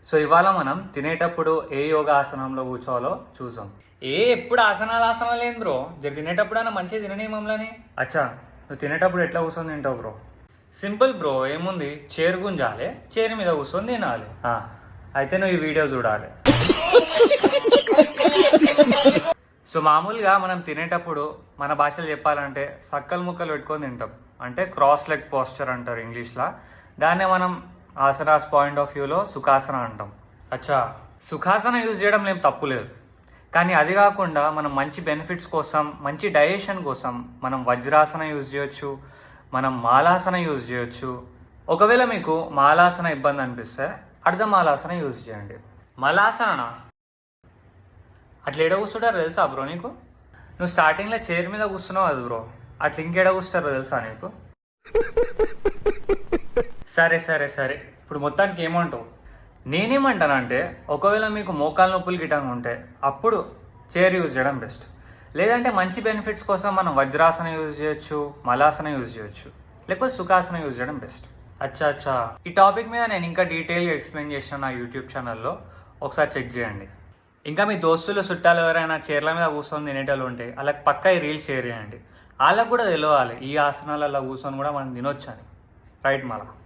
So ఇవాళ మనం తినేటప్పుడు ఏ యోగా ఆసనంలో కూర్చోవాలో చూసాం. ఎప్పుడు ఆసనాలు ఏంది బ్రో? జర తినేటప్పుడైనా మంచిగా తిననేమంలని. అచ్చా, నువ్వు తినేటప్పుడు ఎట్లా కూర్చొని తింటావు బ్రో? సింపుల్ బ్రో, ఏముంది, చైర్ గుంజాలి, చైర్ మీద కూర్చొని తినాలి. అయితే నువ్వు ఈ వీడియో చూడాలి. సో మామూలుగా మనం తినేటప్పుడు మన భాషలో చెప్పాలంటే సక్కలు ముక్కలు పెట్టుకొని తింటాం, అంటే క్రాస్ లెగ్ పోస్చర్ అంటారు ఇంగ్లీష్లో. దాన్నే మనం ఆసనాస్ పాయింట్ ఆఫ్ వ్యూలో సుఖాసన అంటాం. అచ్చా, సుఖాసన యూజ్ చేయడం ఏం తప్పు లేదు, కానీ అది కాకుండా మనం మంచి బెనిఫిట్స్ కోసం, మంచి డైజెషన్ కోసం మనం వజ్రాసన యూజ్ చేయొచ్చు, మనం మాలాసన యూజ్ చేయొచ్చు. ఒకవేళ మీకు మాలాసన ఇబ్బంది అనిపిస్తే అర్ధమాలాసన యూజ్ చేయండి. మలాసన అట్లా ఎడ కూర్చుంటారు తెలుసా బ్రో నీకు? నువ్వు స్టార్టింగ్లో చైర్ మీద కూర్చున్నావు అది బ్రో, అట్లా ఇంకెడ కూర్చుంటారో తెలుసా నీకు? సరే సరే సరే, ఇప్పుడు మొత్తానికి ఏమంటావు? నేనేమంటానంటే, ఒకవేళ మీకు మోకాలు నొప్పులు గిట్టంగా ఉంటే అప్పుడు చైర్ యూజ్ చేయడం బెస్ట్. లేదంటే మంచి బెనిఫిట్స్ కోసం మనం వజ్రాసన యూజ్ చేయొచ్చు, మలాసన యూజ్ చేయొచ్చు, లేకపోతే సుఖాసన యూజ్ చేయడం బెస్ట్. అచ్చా, ఈ టాపిక్ మీద నేను ఇంకా డీటెయిల్గా ఎక్స్ప్లెయిన్ చేసిన నా యూట్యూబ్ ఛానల్లో, ఒకసారి చెక్ చేయండి. ఇంకా మీ దోస్తులు చుట్టాలు ఎవరైనా చైర్ల మీద కూర్చొని తినేటోళ్ళు ఉంటే వాళ్ళకి పక్కా ఈ రీల్ షేర్ చేయండి. వాళ్ళకు కూడా తెలియాలి ఈ ఆసనాలలో కూర్చొని కూడా మనం తినొచ్చు అని. రైట్ మళ్ళా.